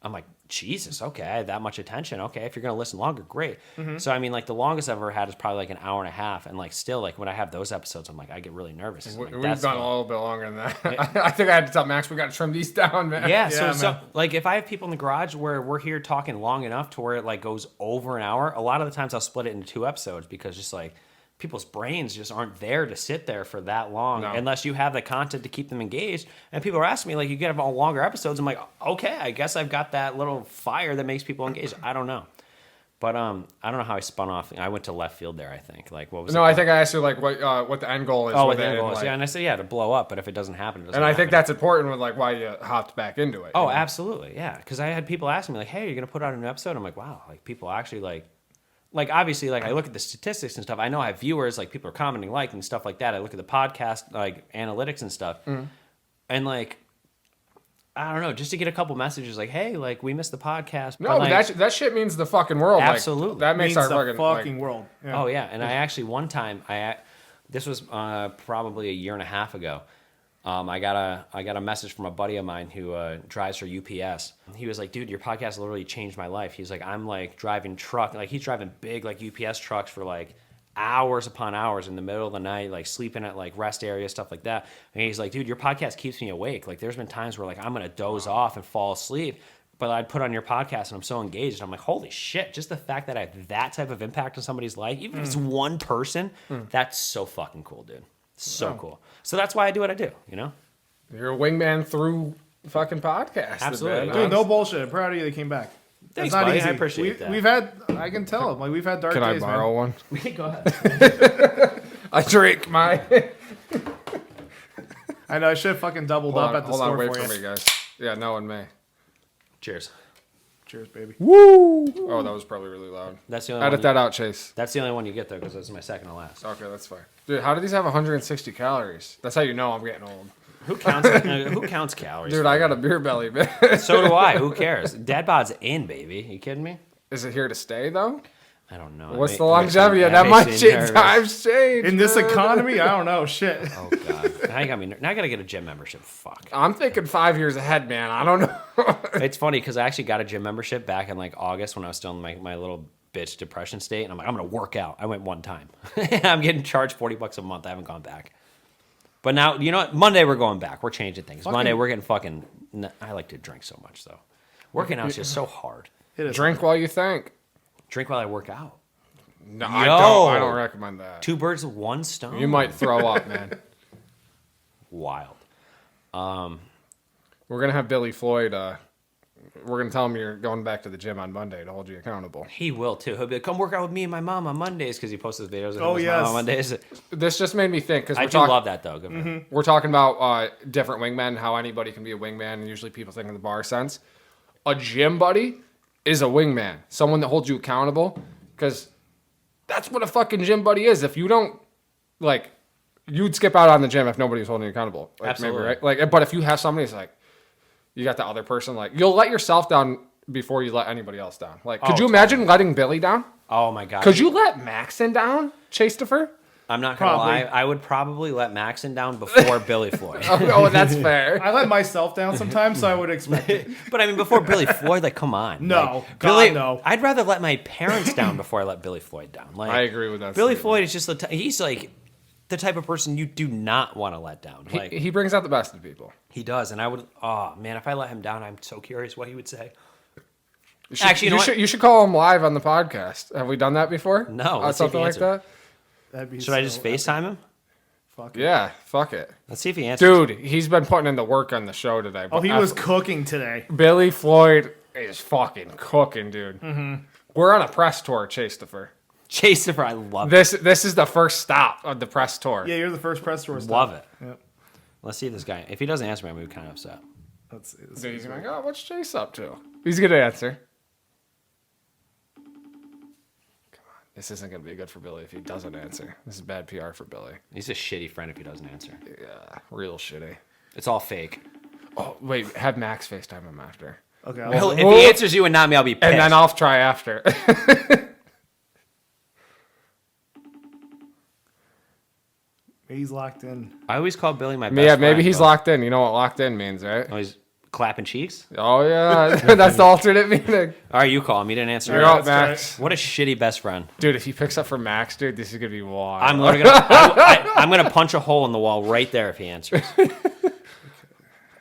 I'm like, Jesus, okay, I have that much attention. Okay, if you're gonna listen longer, great. So I mean, like the longest I've ever had is probably like an hour and a half, and like still, like when I have those episodes, I'm like, I get really nervous. I'm like, We've that's gone a little bit longer than that. I think I had to tell Max we got to trim these down, man. Yeah, Yeah, so man. like if I have people in the garage where we're here talking long enough to where it like goes over an hour, a lot of the times I'll split it into 2 episodes, because just like people's brains just aren't there to sit there for that long No. unless you have the content to keep them engaged. And people are asking me like, you get have all longer episodes. I'm like, okay, I guess I've got that little fire that makes people engaged. I don't know. But I don't know how I spun off. I went to left field there, I think. Like, what was No, it? I think I asked you like what the end goal is. Oh, with what the it, end goal is. like- Yeah, and I said, yeah, to blow up, but if it doesn't happen, it doesn't And I happen. think that's important with like why you hopped back into it. Oh, you know? absolutely, yeah. Because I had people asking me like, "Hey, you're gonna put out a new episode?" I'm like, "Wow!" Like people actually like obviously like I look at the statistics and stuff. I know I have viewers, like people are commenting, liking stuff like that. I look at the podcast like analytics and stuff, and like I don't know, just to get a couple messages like, "Hey, like we missed the podcast." No, but, but like, that shit means the fucking world. Like, Absolutely. that makes Means our the fucking, fucking world. Yeah. Oh yeah, and I actually one time this was probably a year and a half ago. I got a message from a buddy of mine who drives for UPS. He was like, "Dude, your podcast literally changed my life." He's like, "I'm like driving truck, like he's driving big like UPS trucks for like hours upon hours in the middle of the night, like sleeping at like rest areas, stuff like that." And he's like, "Dude, your podcast keeps me awake. Like there's been times where like I'm gonna doze off and fall asleep, but I'd put on your podcast and I'm so engaged." And I'm like, holy shit, just the fact that I have that type of impact on somebody's life, even if it's one person, that's so fucking cool, dude. So cool. So that's why I do what I do, you know? You're a wingman through fucking podcast. Absolutely. Man. Dude, no bullshit. I'm proud of you. They came back. Thanks, It's not buddy. easy. I appreciate that. We've had. I can tell them. Like we've had dark Can I days, borrow man. one? Go ahead. I drink my. I know. I should have fucking doubled Hold up on, at the hold on, store wait for for you. me, guys. Yeah, no one may. Cheers. Cheers, baby. Oh, that was probably really loud. That's the only Edit one that out, Chase. That's the only one you get though, because that's my second to last. Okay, that's fine. Dude, how do these have 160 calories? That's how you know I'm getting old. Who counts calories? Dude, I got a beer belly, man. So do I. Who cares? Dad bod's in, baby. You kidding me? Is it here to stay, though? I don't know. What's It the ma- it makes me- longevity of that makes much me shit? nervous. Times change. In this man. economy, I don't know. Shit. Oh god. Now you got me. Now I gotta get a gym membership. Fuck. I'm thinking 5 years ahead, man. I don't know. It's funny because I actually got a gym membership back in like August when I was still in my little bitch depression state, and I'm like, I'm gonna work out. I went one time. I'm getting charged $40 a month. I haven't gone back. But now, you know what? Monday we're going back. We're changing things. Monday we're getting fucking. I like to drink so much though. Working out's just so hard. It is. Drink while you think. Drink while I work out. No, Yo. I don't recommend that. 2 birds with 1 stone. You might throw up, man. Wild. We're gonna have Billy Floyd. We're gonna tell him you're going back to the gym on Monday to hold you accountable. He will too. He'll be like, "Come work out with me and my mom on Mondays," because he posts his videos. Oh, his yes. mom on Mondays. This just made me think because I do love that though. Good for him. we're talking about different wingmen, how anybody can be a wingman, and usually people think in the bar sense. A gym buddy is a wingman, someone that holds you accountable, because that's what a fucking gym buddy is. If you don't, like, you'd skip out on the gym if nobody was holding you accountable. Like, Absolutely. maybe, right? Like, but if you have somebody, it's like, you got the other person, like, you'll let yourself down before you let anybody else down. Like, could you imagine letting Billy down? Oh my god. Could you let Maxon down, Chase-Defer? I'm not gonna Probably. lie. I would probably let Maxon down before Billy Floyd. Oh, that's fair. I let myself down sometimes, so I would expect it. But I mean, before Billy Floyd, like, come on. No. Like, God, Billy. no. I'd rather let my parents down before I let Billy Floyd down. Like, I agree with that Billy statement. Floyd is just he's like the type of person you do not want to let down. Like He brings out the best in people. he does, and I would. Oh man, if I let him down, I'm so curious what he would say. You should, Actually, you know what? you should call him live on the podcast. Have we done that before? No, let's see if something he like answers. that. That'd be Should I so just epic. FaceTime him? Fuck it. Yeah, fuck it. Let's see if he answers. Dude, he's been putting in the work on the show today. Oh, he was cooking today. Billy Floyd is fucking cooking, dude. Mm-hmm. We're on a press tour, Chase-Defer. Chaser, I love it. This is the first stop of the press tour. Yeah, you're the first press tour. Love it. Yep. Let's see if this guy. If he doesn't answer me, I'm gonna be kind of upset. Let's see. So he's like, oh, what's Chase up to? He's gonna answer. Come on, this isn't gonna be good for Billy if he doesn't answer. This is bad PR for Billy. He's a shitty friend if he doesn't answer. Yeah, real shitty. It's all fake. Oh wait, have Max FaceTime him after, Okay. If he answers you and not me, I'll be pissed. and then I'll try after. He's locked in. I always call Billy my best Yeah, friend. maybe he's but- locked in. You know what locked in means, right? Oh, he's clapping cheeks. Oh yeah, that's the alternate meaning. All right, you call him. He didn't answer. You're me. up, that's Max. What a shitty best friend. Dude, if he picks up for Max, dude, this is gonna be wild. I'm literally gonna. I'm gonna punch a hole in the wall right there if he answers.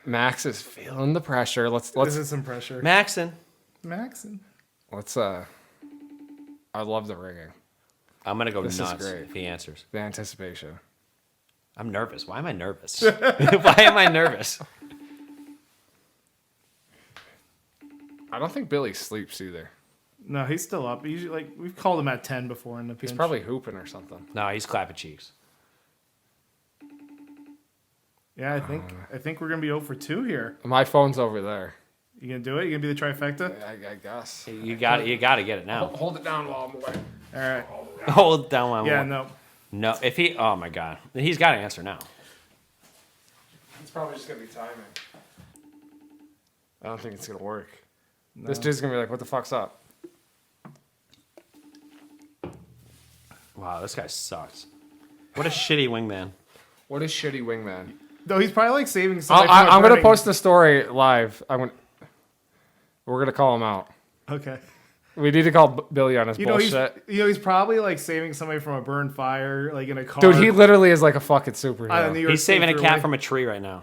Max is feeling the pressure. This is some pressure. Maxon. Maxon. Let's I love the ringing, I'm gonna go This is nuts great. if he answers. the anticipation. I'm nervous. Why am I nervous? Why am I nervous? I don't think Billy sleeps either. No, he's still up. Usually, like we've called him at 10 before in the pinch. He's probably hooping or something. No, he's clapping cheeks. Yeah, I think we're gonna be 0 for 2 here. My phone's over there. You gonna do it? You gonna be the trifecta? I guess. You got to get it now. Hold it down while I'm away. All right. Hold down one. Yeah, more. no. No, if he. Oh my god, he's got to answer now. It's probably just gonna be timing. I don't think it's gonna work. This dude's gonna be like, "What the fuck's up?" Wow, this guy sucks. What a shitty wingman. What is shitty wingman? No, he's probably like saving something. I'm gonna post the story live. We're gonna call him out. Okay. We need to call Billy on his You know, bullshit. he's probably like saving somebody from a burned fire, like in a car. Dude, he literally is like a fucking on a superhero. New York He's saving a State cat Thruway. from a tree right now.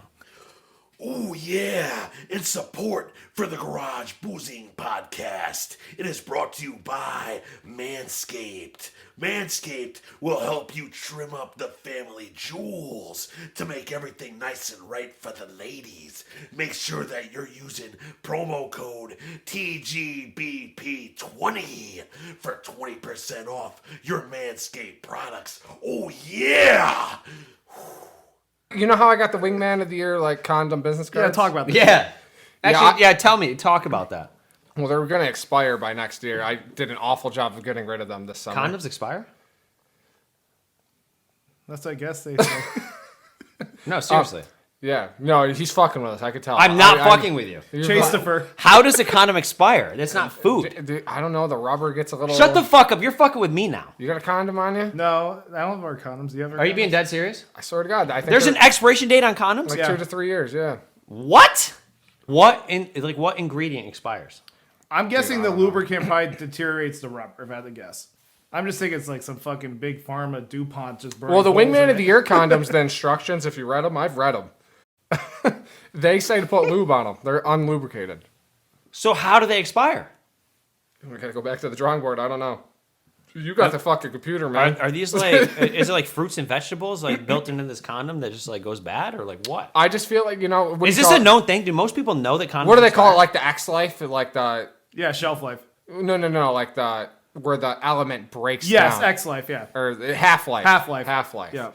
Oh, yeah, in support for the Garage Boozing Podcast. It is brought to you by Manscaped. Manscaped will help you trim up the family jewels to make everything nice and right for the ladies. Make sure that you're using promo code TGBP20 for 20% off your Manscaped products. Oh, yeah! You know how I got the Wingman of the Year like condom business cards? Yeah, talk about this. Yeah. Actually, Yeah, tell me. Talk about that. Well, they're gonna expire by next year. I did an awful job of getting rid of them this summer. Condoms expire? That's what I guess they say. No, seriously. Yeah, no, he's fucking with us. I could tell. I'm not fucking with you. Chastifer. How does a condom expire? That's not food. Dude, I don't know. The rubber gets a little. Shut the fuck up. You're fucking with me now. You got a condom on you? No, I don't have our condoms. Do you have our Are you condoms? being dead serious? I swear to God, I think There's an they're expiration date on condoms? like Yeah. 2 to 3 years. Yeah. What? What ingredient expires? I'm guessing the lubricant probably deteriorates the rubber, if I had to guess. I'm just thinking it's like some fucking big pharma DuPont just burning. Well, the holes Wingman in of the it. Year condoms, the instructions, if you read them, I've read them. They say to put lube on them. They're unlubricated. So how do they expire? We gotta go back to the drawing board. I don't know. You got the fucking computer, man. Are these like, is it like fruits and vegetables like built into this condom that just like goes bad or like what? I just feel like, you know. What do Is you this call a it? known thing? Do most people know that condoms What do they call it? expire? Like the X Life? Like the. Yeah, shelf life. No. Like the. Where the element breaks Yes, down. X life, yeah. Or Half-Life. Half-Life. Half-Life. Yeah.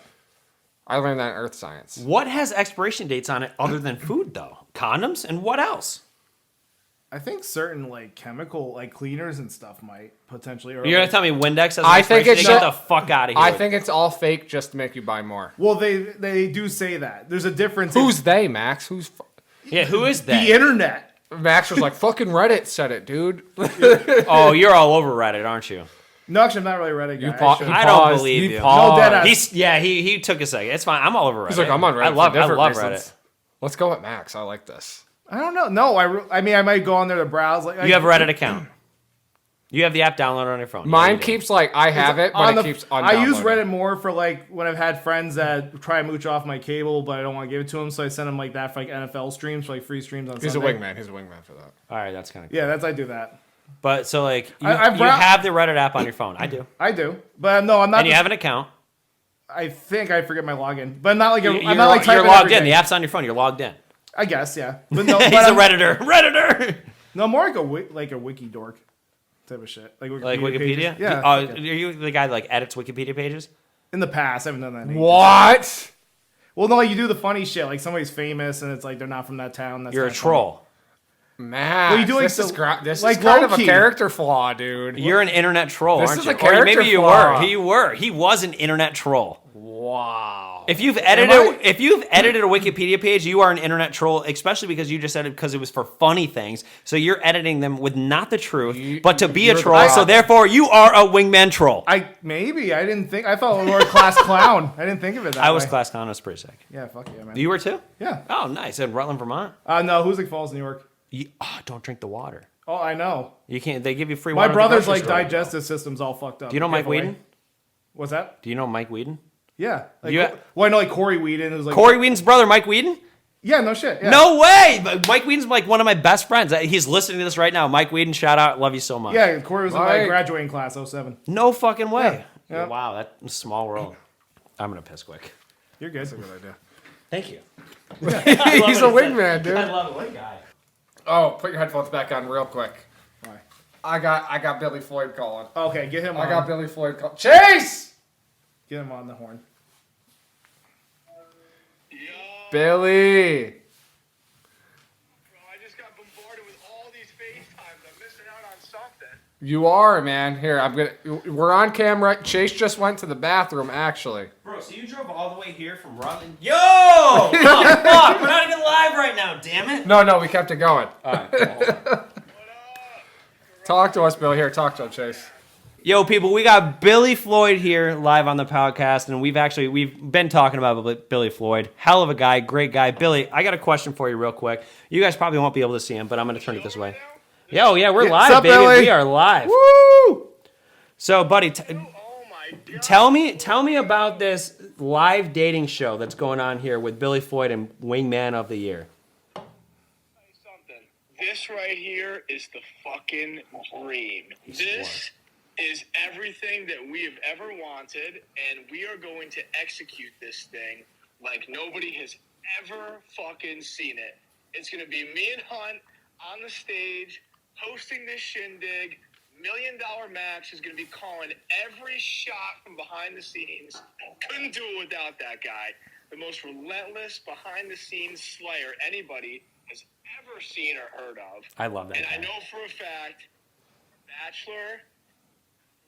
I learned that in Earth Science. What has expiration dates on it other than food though? Condoms and what else? I think certain like chemical like cleaners and stuff might potentially. Or You're gonna tell me Windex has an I think expiration it's date? Get the just- fuck out of here. I think it's all fake just to make you buy more. Well, they do say that. There's a difference. Who's they, Max? Yeah, who is the that? internet? Max was like, fucking Reddit said it, dude. Oh, you're all over Reddit, aren't you? No, actually, I'm not really Reddit guy. You I pa- should- he I don't paused. believe He you. paused. No, deadass. He took a second. It's fine. I'm all over Reddit. He's like, I'm on Reddit. I love for different Reddit. reasons. Let's go with Max. I like this. I don't know. No, I mean, I might go on there to browse. Like, You have a Reddit account. You have the app downloaded on your phone. Mine Yeah, you do. keeps like, I have it, but it keeps I use undownloaded. Reddit more for like when I've had friends that try and mooch off my cable, but I don't want to give it to them, so I send them like that for like NFL streams, for like free streams on He's Sunday. a wingman. He's a wingman for that. All right, that's kind of cool. Yeah, I do that. But so like you, I've you have the Reddit app on your phone. I do. I do, but no, I'm not. And you have an account. I think I forget my login, but I'm not like You're, I'm not like you're typing logged everything. in. The app's on your phone. You're logged in. I guess, yeah. But no, He's but a I'm- Redditor. Redditor. No, more like a wiki dork. type of shit. Like Wikipedia? pages. Yeah. Are fuck it. you the guy that like edits Wikipedia pages? In the past, I haven't done that. In ages. What? Well, no, like you do the funny shit. Like somebody's famous and it's like they're not from that town. That's You're a kinda troll. Man, Well, you do, like, this is the- this like, is kind of a low-key. character flaw, dude. You're an internet troll, This aren't is you? a character Or maybe you flaw. were. He was an internet troll. Wow. If you've edited a Wikipedia page, you are an internet troll, especially because you just said it because it was for funny things. So you're editing them with not the truth, but to be a you're the troll. So problem. therefore, you are a wingman troll. I didn't think. I thought we were a class clown. I didn't think of it that way. I was class clown. I was pretty sick. Yeah, fuck yeah, man. You were too? Yeah. Oh, nice. In Rutland, Vermont. No, Hoosick Falls, New York. Don't drink the water. Oh, I know. You can't. They give you free My water. at the brother's grocery like store. digestive system's all fucked up. Do you know Mike Giveaway. Whedon? What's that? Do you know Mike Whedon? Yeah. Like, You- well, I know like Corey Whedon who's like Corey Whedon's brother, Mike Whedon? Yeah, no shit. Yeah. No way! But Mike Whedon's like one of my best friends. He's listening to this right now. Mike Whedon, shout out. Love you so much. Yeah, Corey was in my Mike. graduating class, 07. No fucking way. Yeah, yeah. Wow, that's a small world. I'm going to piss quick. You're good. Good idea. Thank you. He's a wingman, dude. I love it. What a guy. Oh, put your headphones back on real quick. Why? I got Billy Floyd calling. Okay, get him on. I got Billy Floyd calling. Chase! Get him on the horn. Billy. Bro, I just got bombarded with all these FaceTimes. I'm missing out on something. You are, man. Here, we're on camera. Chase just went to the bathroom, actually. Bro, so you drove all the way here from Rutland? Yo! Oh, fuck! We're not even live right now, damn it! No, we kept it going. All right, cool, hold on. Talk to us, Bill. Here, talk to him, Chase. Yo, people, we got Billy Floyd here live on the podcast, and we've been talking about Billy Floyd. Hell of a guy, great guy. Billy, I got a question for you real quick. You guys probably won't be able to see him, but I'm going to turn it this way. Yo, yeah, we're live, up, baby. Billy? We are live. Woo! So, buddy, Oh my god. tell me about this live dating show that's going on here with Billy Floyd and Wingman of the Year. Something. This right here is the fucking dream. This is everything that we have ever wanted, and we are going to execute this thing like nobody has ever fucking seen it. It's going to be me and Hunt on the stage hosting this shindig. $1 Million Max is going to be calling every shot from behind the scenes. Couldn't do it without that guy. The most relentless behind-the-scenes slayer anybody has ever seen or heard of. I love that And I guy. know for a fact, Bachelor,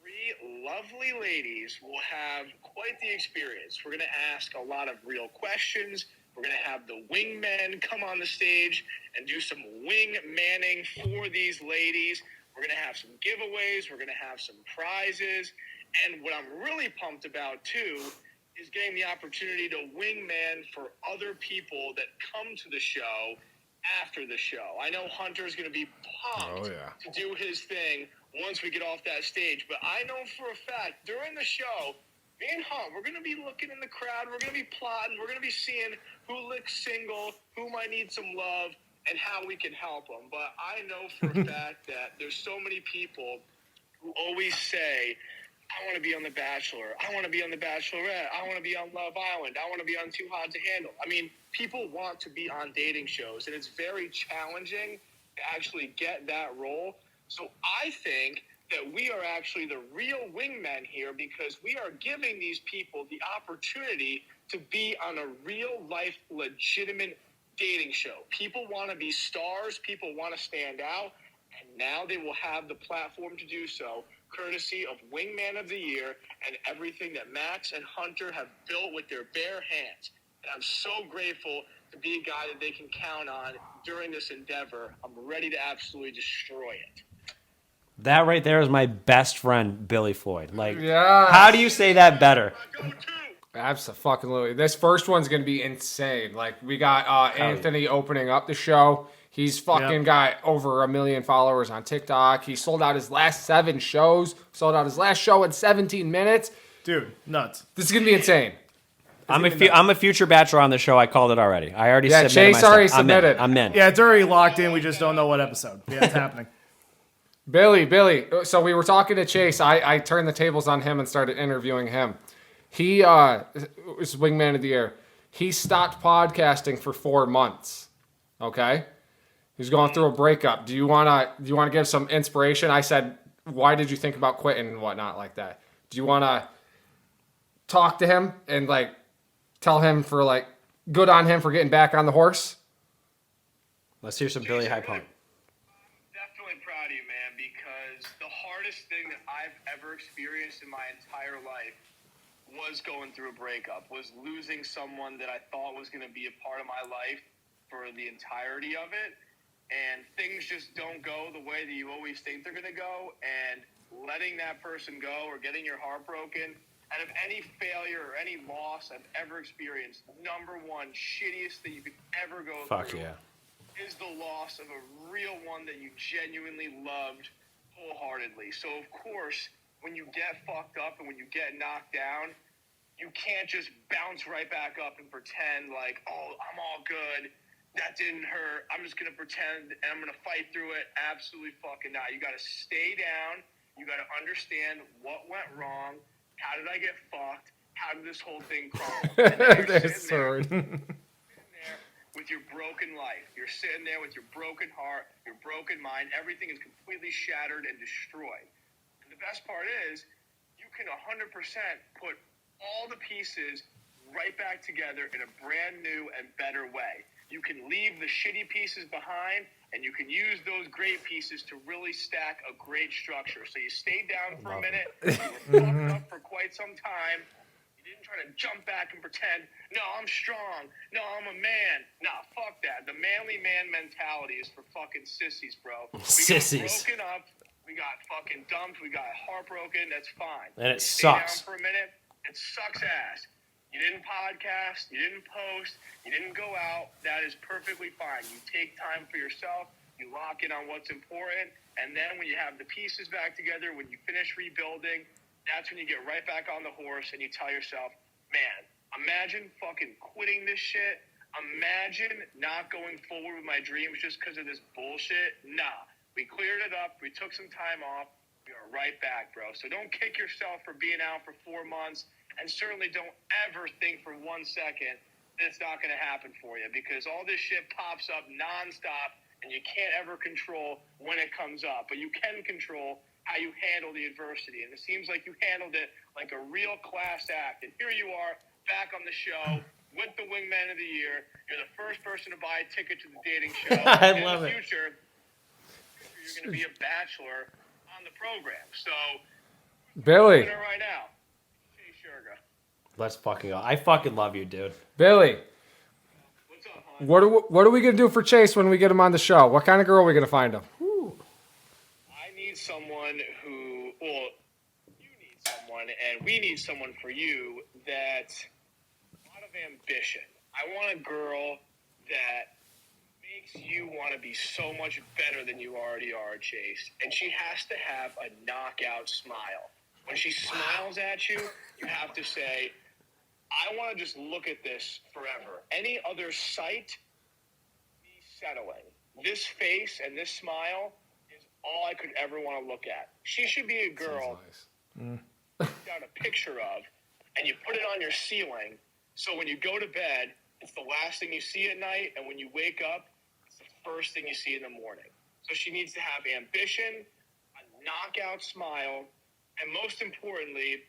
3 lovely ladies will have quite the experience. We're going to ask a lot of real questions. We're going to have the wingmen come on the stage and do some wing manning for these ladies. We're going to have some giveaways. We're going to have some prizes. And what I'm really pumped about, too, is getting the opportunity to wingman for other people that come to the show after the show. I know Hunter's going to be pumped to do his thing once we get off that stage. But I know for a fact, during the show, me and Hunt, we're going to be looking in the crowd. We're going to be plotting. We're going to be seeing who looks single, who might need some love, and how we can help them. But I know for a fact that there's so many people who always say, I want to be on The Bachelor. I want to be on The Bachelorette. I want to be on Love Island. I want to be on Too Hot to Handle. I mean, people want to be on dating shows, and it's very challenging to actually get that role. So I think that we are actually the real wingmen here because we are giving these people the opportunity to be on a real-life, legitimate dating show. People want to be stars. People want to stand out. And now they will have the platform to do so, courtesy of Wingman of the Year and everything that Max and Hunter have built with their bare hands. And I'm so grateful to be a guy that they can count on during this endeavor. I'm ready to absolutely destroy it. That right there is my best friend, Billy Floyd. Like, Yeah. how do you say that better? Absolutely. This first one's going to be insane. Like, we got Anthony opening up the show. He's fucking got over 1 million followers on TikTok. He sold out his last 7 shows. Sold out his last show in 17 minutes. Dude, nuts. This is going to be insane. I'm a future bachelor on the show. I called it already. I already Yeah, submitted Chase myself. already I'm in. submitted. I'm in. Yeah, it's already locked in. We just don't know what episode. Yeah, it's happening. Billy. So we were talking to Chase. I turned the tables on him and started interviewing him. He was Wingman of the Year. He stopped podcasting for 4 months. Okay? He's going through a breakup. Do you wanna give some inspiration? I said, why did you think about quitting and whatnot like that? Do you want to talk to him and like tell him for like good on him for getting back on the horse? Let's hear some Billy High Pump. Definitely proud of you, man, because the hardest thing that I've ever experienced in my entire life was going through a breakup, was losing someone that I thought was going to be a part of my life for the entirety of it. And things just don't go the way that you always think they're going to go. And letting that person go or getting your heart broken, out of any failure or any loss I've ever experienced, number one, shittiest thing you could ever go through is the loss of a real one that you genuinely loved wholeheartedly. So, of course, when you get fucked up and when you get knocked down, you can't just bounce right back up and pretend like, oh, I'm all good. That didn't hurt. I'm just going to pretend and I'm going to fight through it. Absolutely fucking not. You got to stay down. You got to understand what went wrong. How did I get fucked? How did this whole thing crumble? And then you're sitting there with your broken life. You're sitting there with your broken heart, your broken mind. Everything is completely shattered and destroyed. And the best part is you can 100% put all the pieces right back together in a brand new and better way. You can leave the shitty pieces behind, and you can use those great pieces to really stack a great structure. So you stayed down for a minute, you were fucked up for quite some time. You didn't try to jump back and pretend, no, I'm strong, no, I'm a man. Nah, fuck that. The manly man mentality is for fucking sissies, bro. Sissies. We got broken up, we got fucking dumped, we got heartbroken, that's fine. And it Stay sucks. down for a minute, it sucks ass. You didn't podcast, you didn't post, you didn't go out. That is perfectly fine. You take time for yourself, you lock in on what's important, and then when you have the pieces back together, when you finish rebuilding, that's when you get right back on the horse and you tell yourself, man, imagine fucking quitting this shit. Imagine not going forward with my dreams just because of this bullshit. Nah, we cleared it up, we took some time off, we are right back, bro. So don't kick yourself for being out for 4 months. And certainly don't ever think for 1 second that it's not going to happen for you, because all this shit pops up nonstop and you can't ever control when it comes up. But you can control how you handle the adversity. And it seems like you handled it like a real class act. And here you are back on the show with the Wingman of the Year. You're the first person to buy a ticket to the dating show. I and love in it. the future, you're going to be a bachelor on the program. So, Billy. right now. Let's fucking go. I fucking love you, dude. Billy, What's up, hon? what are we gonna do for Chase when we get him on the show? What kind of girl are we gonna find him? I need someone who, well, you need someone, and we need someone for you that's a lot of ambition. I want a girl that makes you want to be so much better than you already are, Chase. And she has to have a knockout smile. When she smiles at you, you have to say, I want to just look at this forever. Any other sight, be settling. This face and this smile is all I could ever want to look at. She should be a girl you got a picture of, and you put it on your ceiling, so when you go to bed, it's the last thing you see at night, and when you wake up, it's the first thing you see in the morning. So she needs to have ambition, a knockout smile, and most importantly,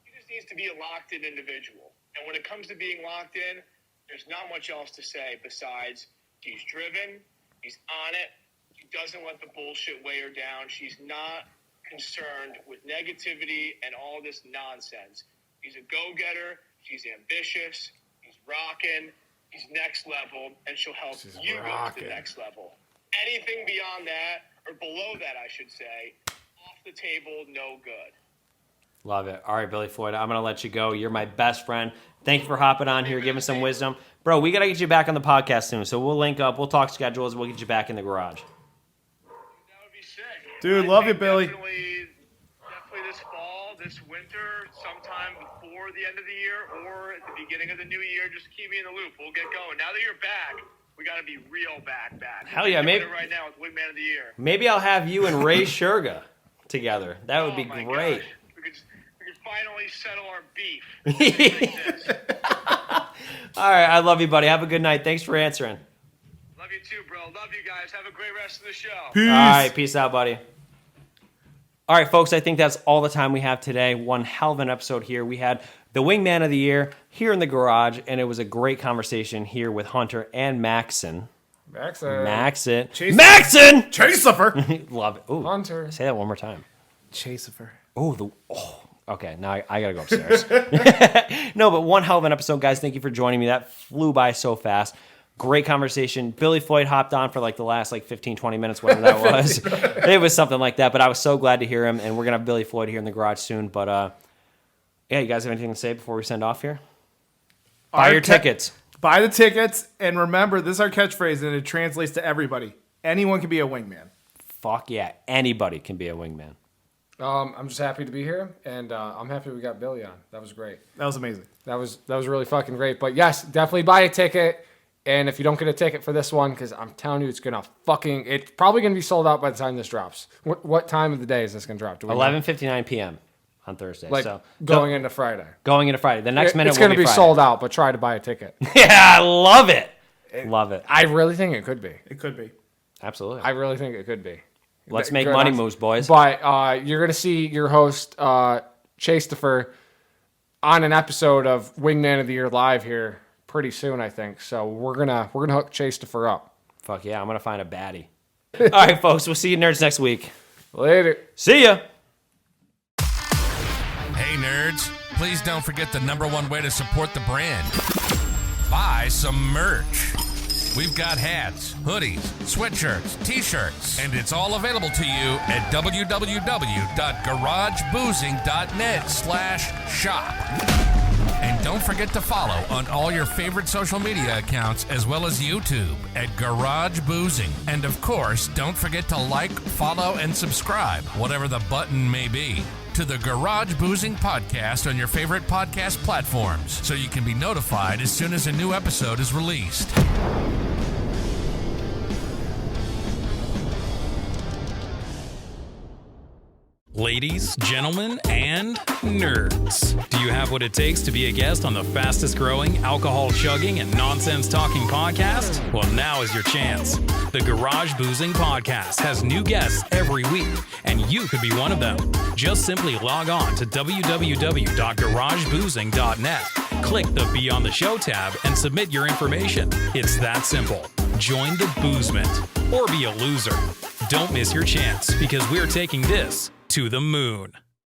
she just needs to be a locked-in individual. And when it comes to being locked in, there's not much else to say besides she's driven, she's on it, she doesn't let the bullshit weigh her down, she's not concerned with negativity and all this nonsense. She's a go-getter, she's ambitious, she's rocking, she's next level, and she'll help you go to the next level. Anything beyond that, or below that, I should say, off the table, no good. Love it. All right, Billy Floyd, I'm going to let you go. You're my best friend. Thank you for hopping on here, giving some wisdom. Bro, we got to get you back on the podcast soon, so we'll link up. We'll talk schedules. We'll get you back in the garage. That would be sick. Dude, I love you, think Billy. Definitely this fall, this winter, sometime before the end of the year or at the beginning of the new year, just keep me in the loop. We'll get going. Now that you're back, we got to be real back. Hell yeah, maybe maybe right now with Wingman of the Year. Maybe I'll have you and Ray Shurga together. That would be my great. gosh. We could finally settle our beef. Like this. All right, I love you, buddy. Have a good night. Thanks for answering. Love you too, bro. Love you guys. Have a great rest of the show. All right, peace out, buddy. All right, folks, I think that's all the time we have today. One hell of an episode here. We had the Wingman of the Year here in the garage, and it was a great conversation here with Hunter and Maxon. Maxon. Chaser. Love it. Ooh, Hunter. say that one more time. Chaser. Okay, now I gotta go upstairs. No, but one hell of an episode, guys. Thank you for joining me. That flew by so fast. Great conversation. Billy Floyd hopped on for like the last 15, 20 minutes, whatever that was. It was something like that, but I was so glad to hear him, and we're going to have Billy Floyd here in the garage soon. But, yeah, you guys have anything to say before we send off here? Buy your tickets. Buy the tickets, and remember, this is our catchphrase, and it translates to everybody. Anyone can be a wingman. Fuck yeah. Anybody can be a wingman. I'm just happy to be here, and I'm happy we got Billy on. That was great. That was amazing. That was really fucking great. But yes, definitely buy a ticket. And if you don't get a ticket for this one, because I'm telling you, it's probably gonna be sold out by the time this drops. What time of the day is this gonna drop? 11:59 p.m. on Thursday. So going into Friday. Going into Friday. The next minute it's gonna be Friday. sold out, but try to buy a ticket. Yeah, I love it. Love it. I really think it could be. It could be. Absolutely. I really think it could be. Let's make money moves, boys. But you're gonna see your host Chastifer on an episode of Wingman of the Year live here pretty soon, I think. So we're gonna hook Chastifer up. Fuck yeah, I'm gonna find a baddie. All right, folks. We'll see you nerds next week. Later. See ya. Hey, nerds, please don't forget the #1 way to support the brand. Buy some merch. We've got hats, hoodies, sweatshirts, t-shirts, and it's all available to you at www.garageboozing.net/shop. And don't forget to follow on all your favorite social media accounts as well as YouTube at Garage Boozing. And of course, don't forget to like, follow, and subscribe, whatever the button may be, to the Garage Boozing Podcast on your favorite podcast platforms so you can be notified as soon as a new episode is released. Ladies, gentlemen, and nerds. Do you have what it takes to be a guest on the fastest growing alcohol chugging and nonsense talking podcast? Well, now is your chance. The Garage Boozing Podcast has new guests every week, and you could be one of them. Just simply log on to www.garageboozing.net, click the Be on the Show tab, and submit your information. It's that simple. Join the BOOZEMENT or be a loser. Don't miss your chance because we're taking this to the moon.